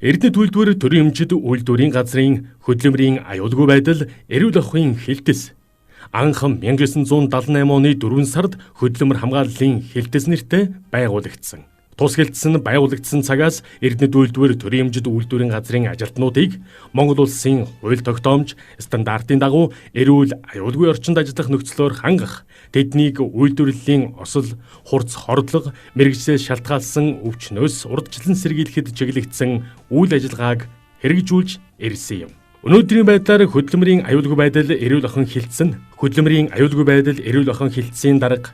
Эрдэнэ төлөвлөөр төрийн өмчөд үйлдвэрийн газрын хөдөлмөрийн аюулгүй байдал эрүүл ахуйн хэлтэс анх 1978 оны 4 сард хөдөлмөр хамгааллын хэлтэс нэртэй байгуулагдсан. Тус хэлтэс нь байгуулагдсан цагаас Эрдэнэ төлөвлөөр төрийн өмчөд үйлдвэрийн газрын ажилтнуудыг Монгол улсын хууль тогтоомж стандартын дагуу эрүүл аюулгүй орчинд ажиллах нөхцлөөр хангах, тэднийг үйлдвэрлэлийн осол, хурц хордлого, мэргэжлээс шалтгаалсан өвчнөөс урдчлан сэргийлэхэд чиглэгдсэн үйл ажиллагааг хэрэгжүүлж ирсэн юм. Өнөөдрийн байдлаар хөдөлмөрийн аюулгүй байдал эрүүл ахуйн хэлтс нь хөдөлмөрийн аюулгүй байдал эрүүл ахуйн хэлтсийн дарга,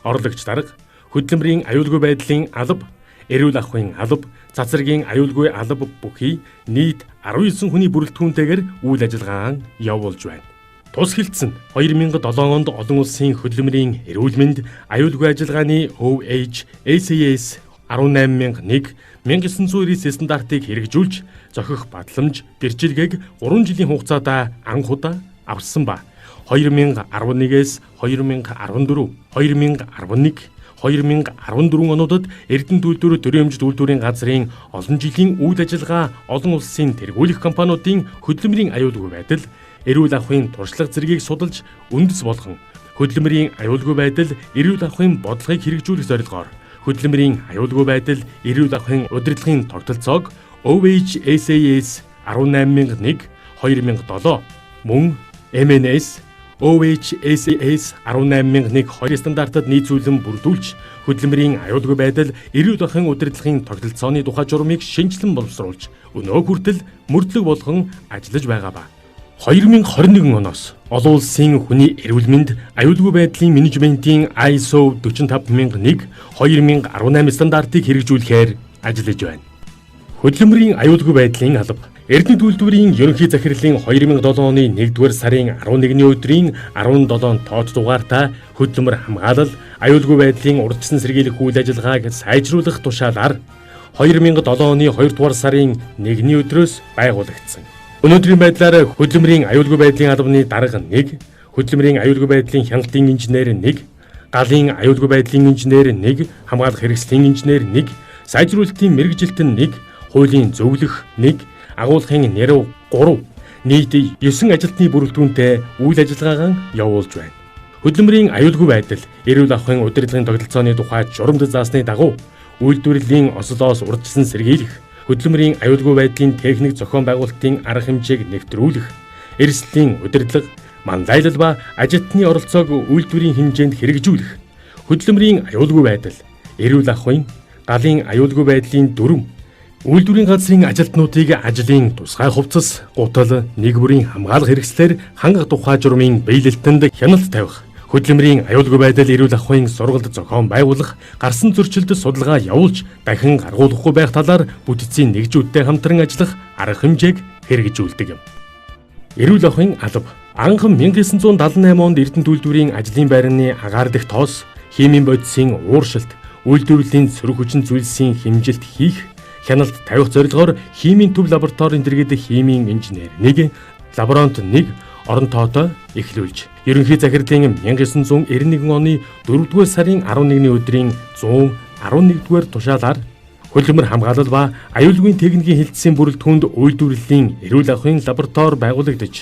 орлогч дарга, хөдөлмөрийн аюулгүй байдлын алба, эрүүл ахуйн алба, цацрагийн аюулгүй алба бүхий нийт 19 хүний бүрэлдэхүүнтэйгээр үйл ажиллагаа явуулж байна. Тус хэлтс нь 2007 онд олон улсын хөдөлмөрийн эрүүл мэнд аюулгүй ажиллагааны OHSAS 18001 1999 стандартыг хэрэгжүүлж зохих батламж гэрчилгээг 3 жилийн хугацаанд анх удаа авсан ба 2011-ээс 2014, 2011, 2014 онуудад Эрдэнэ төлөвлөөр төрийн өмчөд үйлдвэрийн газрын олон жилийн үйл ажиллагаа олон улсын тэргүүлэх компаниудын хөдөлмөрийн аюулгүй байдал, эрүүл ахуйн туршлага зэргийг судалж үндэс болгон хөдөлмөрийн аюулгүй байдал, эрүүл ахуйн бодлогыг хэрэгжүүлэх зорилгоор хөдөлмөрийн аюулгүй байдал, эрүүл ахуйн удирдлагын тогтолцоог OHSAS 18001 2007 мөн MNS OHSAS 18001 20 стандартад нийцүүлэн бүрдүүлж хөдөлмөрийн аюулгүй байдал, эрүүл ахуйн удирдлагын тогтолцооны тухай журмыг шинжилэн боловсруулж өнөө хүртэл мөрдлөг болгон ажиллаж байгаа ба. 2021 оноос олон улсын хүний эрүүл мэнд аюулгүй байдлын менежментийн ISO 45001 2018 стандартыг хэрэгжүүлэхээр ажиллаж байна. Хөдөлмөрийн аюулгүй байдлын алба Эрдэнэ төлөвлөрийн ерөнхий захирлын 2007 оны 1-р сарын 11-ний өдрийн 17 тоод дугаартаа хөдөлмөр хамгаалал, аюулгүй байдлын урьдчилан сэргийлэх үйл ажиллагааг сайжруулах тушаалаар 2007 оны 2-р сарын 1-ний өдрөөс байгуулагдсан. Өнөөдрийн байдлаар хөдөлмөрийн аюулгүй байдлын албаны дарга 1, хөдөлмөрийн аюулгүй байдлын хяналтын инженер 1, галын аюулгүй байдлын инженер 1, хамгаалах хэрэгслийн инженер 1, сайжруулалтын мэргэжилтэн 1, хуулийн зөвлөх 1, агуулгын нэрв 3 нийт 9 ажилтны бүрэлдэхүүнтэй үйл ажиллагаагаа явуулж байна. Хөдөлмөрийн аюулгүй байдал, эрүүл ахуйн удирдлагын тогтолцооны тухай журамд заасны дагуу үйлдвэрлэлийн ослоос урьдчилан сэргийлэх, хөдөлмөрийн аюулгүй байдлын техник зохион байгуулалтын арга хэмжээг нэвтрүүлэх, эрсдлийн удирдлага, манлайлал ба ажилтны оролцоог үйлдвэрийн хэмжээнд хэрэгжүүлэх, хөдөлмөрийн аюулгүй байдал, эрүүл ахуйн, галын аюулгүй байдлын дүрм, үйлдвэрийн газрын ажилтнуудыг ажлын тусгай хувцас, гутал, нэг бүрийн хамгаалах хэрэгслээр хангах тухай журмын биелэлтэнд хяналт тавих, хөдөлмөрийн аюулгүй байдал, эрүүл ахуйн сургалт зохион байгуулах, гарсан зөрчилд судалгаа явуулж дахин гаргуулахгүй байх талаар бүтцийн нэгжүүдтэй хамтран ажиллах арга хэмжээг хэрэгжүүлдэг юм. Эрүүл ахуйн алба анх 1978 онд Эрдэнэ төлөвлөрийн ажлын байрны агаар дэх тоос, химийн бодисын ууршилт, үйлдвэрлэлийн сөрөг хүчин зүйлсийн хэмжилт хийх, хяналт тавих зорилгоор химийн төв лабораторийн дэргэд химийн инженер 1, лаборант 1 орон тоотоо эхлүүлж ерөнхий захирлын 1991 оны 4-р сарын 11-ний өдрийн 111-р тушаалаар хөдөлмөр хамгаалал ба аюулгүй техникийн хэлтсийн бүрэлдэхүүнд үйлдвэрлэлийн эрүүл ахуйн лаборатори байгуулагдаж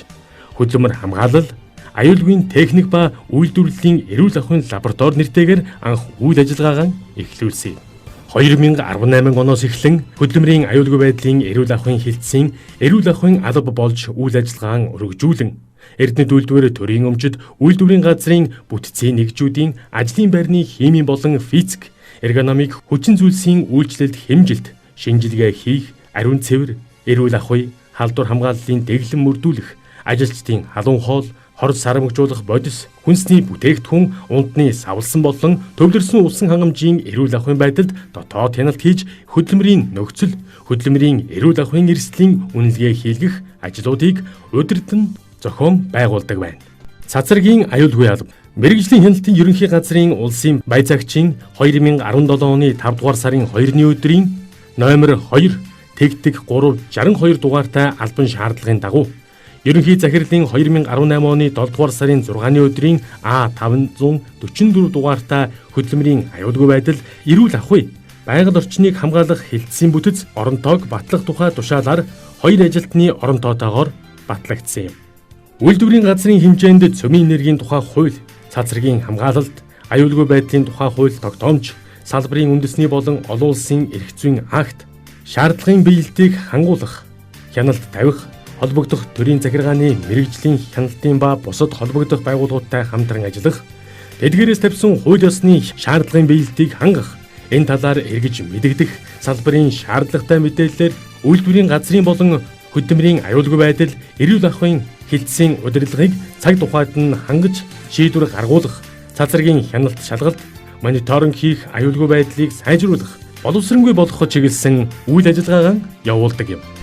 хөдөлмөр хамгаалал, аюулгүй техник ба үйлдвэрлэлийн эрүүл ахуйн лаборатори нэртэйгээр анх үйл ажиллагаагаа эхлүүлсэн. 2018 оноос эхлэн хөдөлмөрийн аюулгүй байдлын эрүүл ахуйн хэлтсийн эрүүл ахуйн алба болж үйл ажиллагаа өргөжүүлэн Эрдэнэ төлөвлөөр төрийн өмчөд үйлдвэрийн газрын бүтцийн нэгжүүдийн ажлын байрны химийн болон физик, эргономик хүчин зүйлсийн үйлчлэлд хэмжилт, шинжилгээ хийх, ариун цэвэр, эрүүл ахуй, халдвар хамгааллын дэглэм мөрдүүлэх, ажилчдын халуун хоол, хорд сарамгжуулах бодис, хүнсний бүтээгдэхүүн, унтны савлсан болон төвлөрсөн улсын хангамжийн эрүүл ахуйн байдалд дотоод хяналт хийж хөдөлмөрийн нөхцөл, хөдөлмөрийн эрүүл ахуйн эрсдлийн үнэлгээ хийлгэх ажлуудыг удирдан зохион байгуулдаг байна. Цацрагийн аюулгүй алба мэргэжлийн хяналтын ерөнхий газрын улсын баязаагчийн 2017 оны 5-р сарын 2-ны өдрийн номер 2 тэгтэг 362 дугаартай албан шаардлагын дагуу ерөнхий захирлын 2018 оны 7-р сарын 6-ны өдрийн А544 дугаартай хөдөлмөрийн аюулгүй байдал, эрүүл ахуй, байгаль орчныг хамгаалах хэлтсийн бүтэц оронтоог батлах тухай тушаалаар 2 ажилтны оронтоотойгоор батлагдсан юм. Үйлдвэрийн газрын хэмжээнд цөмийн энергийн тухай хууль, цацрагийн хамгаалалт, аюулгүй байдлын тухай хууль тогтоомж, салбарын үндэсний болон олон улсын эрх зүйн акт, шаардлагын биелэлтийг хангуулах, хяналт тавих, холбогдох төрийн захиргааны мэрэгжлийн хяналтын ба бусад холбогдох байгууллагуудтай хамтран ажиллах, тэдгээрээс тавьсан хууль ёсны шаардлагын биелэлтийг хангах, энэ талаар эргэж мэдэгдэх, салбарын шаардлагатай мэдээллээр үйлдвэрийн газрын болон хөдөлмөрийн аюулгүй байдал, эрүүл ахуйн хэлтсийн удирдлагыг цаг тухайд нь хангаж шийдвэр гаргуулах, цацрагийн хяналт шалгалт, мониторинг хийх, аюулгүй байдлыг сайжруулах, боловсронгүй болгоход чиглэсэн үйл ажиллагаагаа явуулдаг юм.